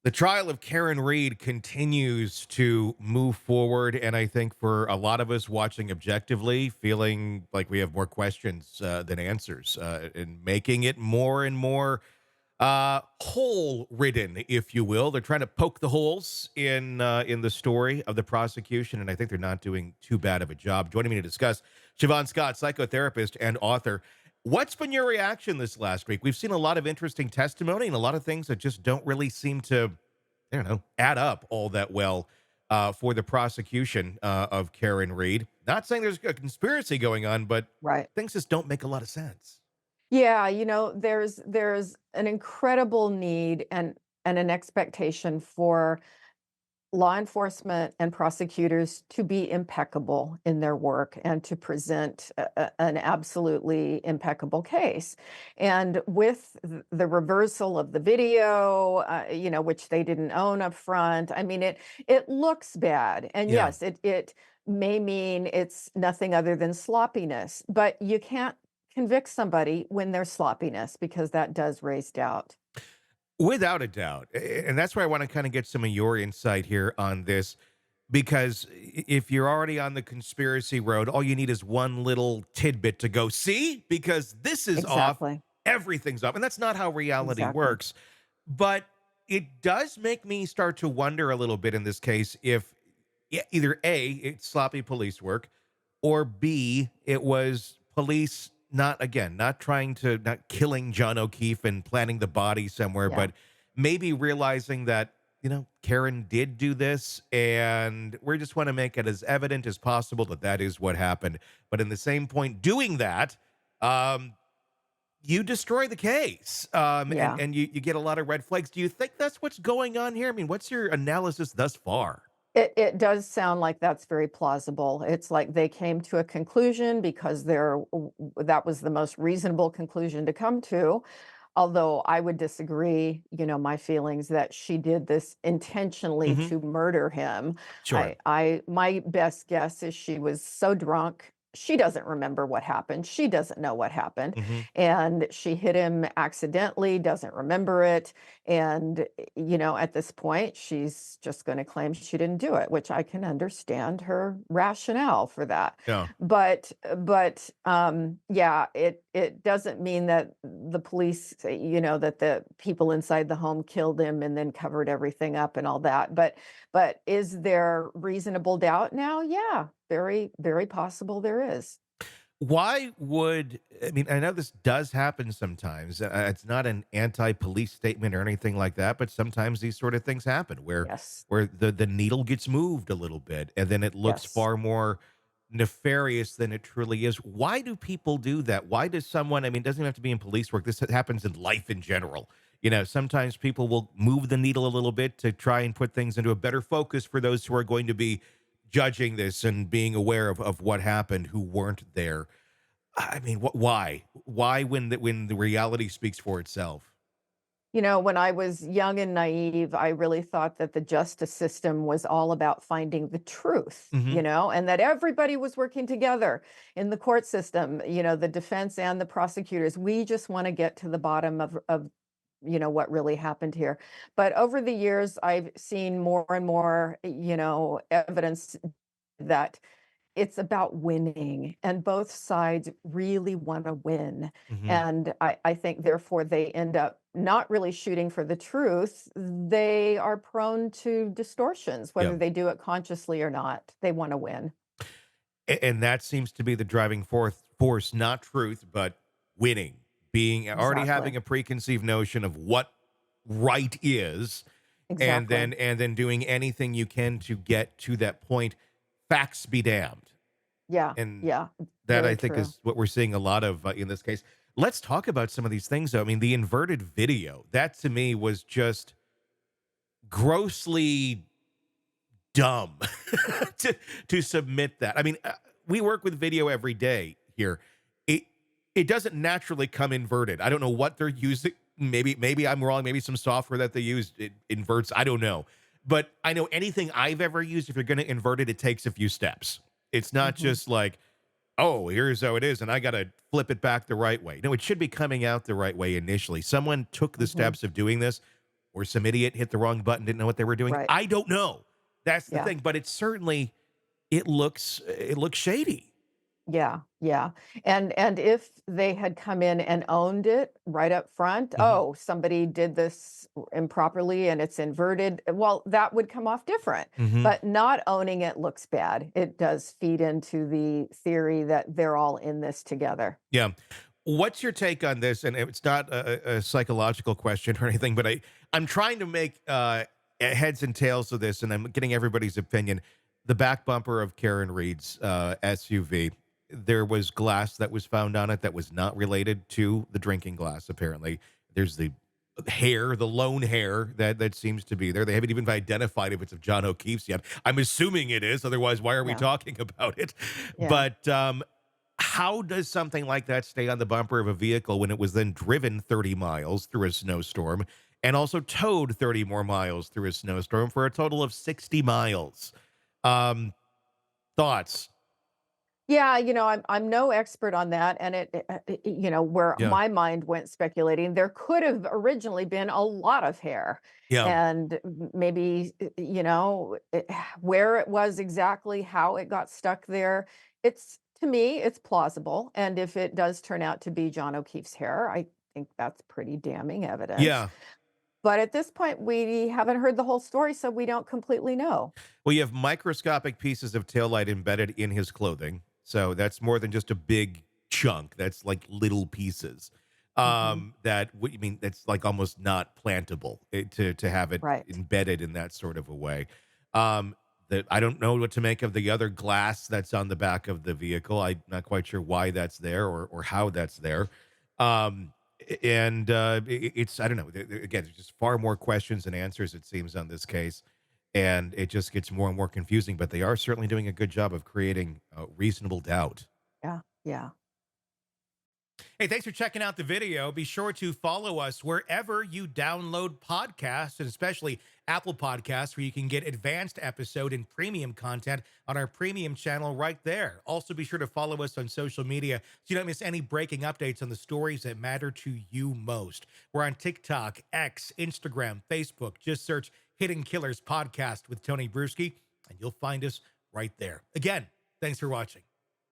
The trial of Karen Reed continues to move forward, and I think for a lot of us watching objectively, feeling like we have more questions than answers, and making it more and more hole ridden, if you will. They're trying to poke the holes in the story of the prosecution, and I think they're not doing too bad of a job. Joining me to discuss, Shavaun Scott, psychotherapist and author. What's been your reaction this last week? We've seen a lot of interesting testimony and a lot of things that just don't really seem to, I don't know, add up all that well for the prosecution of Karen Reed. Not saying there's a conspiracy going on, but Right. things just don't make a lot of sense. Yeah, there's an incredible need and an expectation for law enforcement and prosecutors to be impeccable in their work and to present an absolutely impeccable case. And with the reversal of the video, which they didn't own up front, I mean, it looks bad. And Yeah. yes, it may mean it's nothing other than sloppiness, but you can't convict somebody when there's sloppiness because that does raise doubt. Without a doubt. And that's where I want to kind of get some of your insight here on this. Because if you're already on the conspiracy road, all you need is one little tidbit to go, see, because this is off, Exactly. everything's off. And that's not how reality Exactly. works. But it does make me start to wonder a little bit in this case if either A, it's sloppy police work, or B, it was police not trying to, not killing John O'Keefe and planting the body somewhere, Yeah. but maybe realizing that, Karen did do this, and we just want to make it as evident as possible that that is what happened. But in the same point, doing that, um, you destroy the case, and Yeah. you get a lot of red flags. Do you think that's what's going on here? I mean, what's your analysis thus far? It does sound like that's very plausible. It's like they came to a conclusion because that was the most reasonable conclusion to come to. Although I would disagree, my feelings that she did this intentionally Hmm. to murder him. Sure. My best guess is she was so drunk. She doesn't remember what happened. She doesn't know what happened. Hmm. And she hit him accidentally, doesn't remember it. And, at this point, she's just going to claim she didn't do it, which I can understand her rationale for that. Yeah. Yeah, it doesn't mean that the police, that the people inside the home killed him and then covered everything up and all that. But is there reasonable doubt now? Yeah, very, very possible there is. Why would I mean, I know this does happen sometimes. It's not an anti-police statement or anything like that, but sometimes these sort of things happen where Yes. the needle gets moved a little bit and then it looks Yes. far more nefarious than it truly is. Why do people do that? Why does someone, I mean, it doesn't even have to be in police work. This happens in life in general. Sometimes people will move the needle a little bit to try and put things into a better focus for those who are going to be judging this and being aware of what happened who weren't there. I mean, why? Why when the reality speaks for itself? When I was young and naive, I really thought that the justice system was all about finding the truth, Mhm. and that everybody was working together in the court system, the defense and the prosecutors. We just want to get to the bottom of what really happened here. But over the years, I've seen more and more, evidence that it's about winning, and both sides really wanna win, Mhm. and I think therefore they end up not really shooting for the truth. They are prone to distortions, Yeah. whether they do it consciously or not. They wanna win. And that seems to be the driving force, not truth, but winning. Being already having Exactly. a preconceived notion of what right is, and Exactly. then doing anything you can to get to that point. Facts be damned. Yeah, And yeah, that I very think true. is what we're seeing a lot of in this case. Let's talk about some of these things though. I mean, the inverted video, that to me was just grossly dumb to submit that. I mean, we work with video every day here. It it doesn't naturally come inverted. I don't know what they're using. Maybe I'm wrong. Maybe some software that they use it inverts. I don't know. But I know anything I've ever used, if you're going to invert it, it takes a few steps. It's not Mhm, just like, oh, here's how it is, and I got to flip it back the right way. No, it should be coming out the right way initially. Someone took the mhm. steps of doing this. or some idiot hit the wrong button, didn't know what they were doing. Right. I don't know. That's the Yeah. thing, but it's certainly it looks shady. Yeah, yeah. And if they had come in and owned it right up front, Mhm. "Oh, somebody did this improperly and it's inverted," well, that would come off different. Mhm. But not owning it looks bad. It does feed into the theory that they're all in this together. Yeah. What's your take on this? And it's not a psychological question or anything, but I'm trying to make heads and tails of this, and I'm getting everybody's opinion. The back bumper of Karen Reed's SUV, there was glass that was found on it that was not related to the drinking glass. Apparently, there's the hair, the lone hair that seems to be there. They haven't even identified if it's of John O'Keefe's yet. I'm assuming it is. Otherwise, why are we Yeah, talking about it? yeah. But how does something like that stay on the bumper of a vehicle when it was then driven 30 miles through a snowstorm and also towed 30 more miles through a snowstorm for a total of 60 miles? Um, Thoughts? Yeah, I'm no expert on that, and where Yeah. my mind went speculating, there could have originally been a lot of hair, Yeah. and maybe where it was exactly, how it got stuck there. It's to me, it's plausible, and if it does turn out to be John O'Keefe's hair, I think that's pretty damning evidence. Yeah. But at this point, we haven't heard the whole story, so we don't completely know. Well, you have microscopic pieces of taillight embedded in his clothing. So that's more than just a big chunk. That's like little pieces. Hmm. That what you mean that's like almost not plantable to have it Right. embedded in that sort of a way. That I don't know what to make of the other glass that's on the back of the vehicle. I'm not quite sure why that's there or how that's there. And it's I don't know. Again, there's just far more questions than answers it seems on this case, and it just gets more and more confusing. But they are certainly doing a good job of creating reasonable doubt. Yeah. Yeah. Hey, thanks for checking out the video. Be sure to follow us wherever you download podcasts, and especially Apple Podcasts, where you can get advanced episode and premium content on our premium channel right there. Also, be sure to follow us on social media so you don't miss any breaking updates on the stories that matter to you most. We're on TikTok, X, Instagram, Facebook. Just search Hidden Killers Podcast with Tony Brueski, and you'll find us right there. Again, thanks for watching.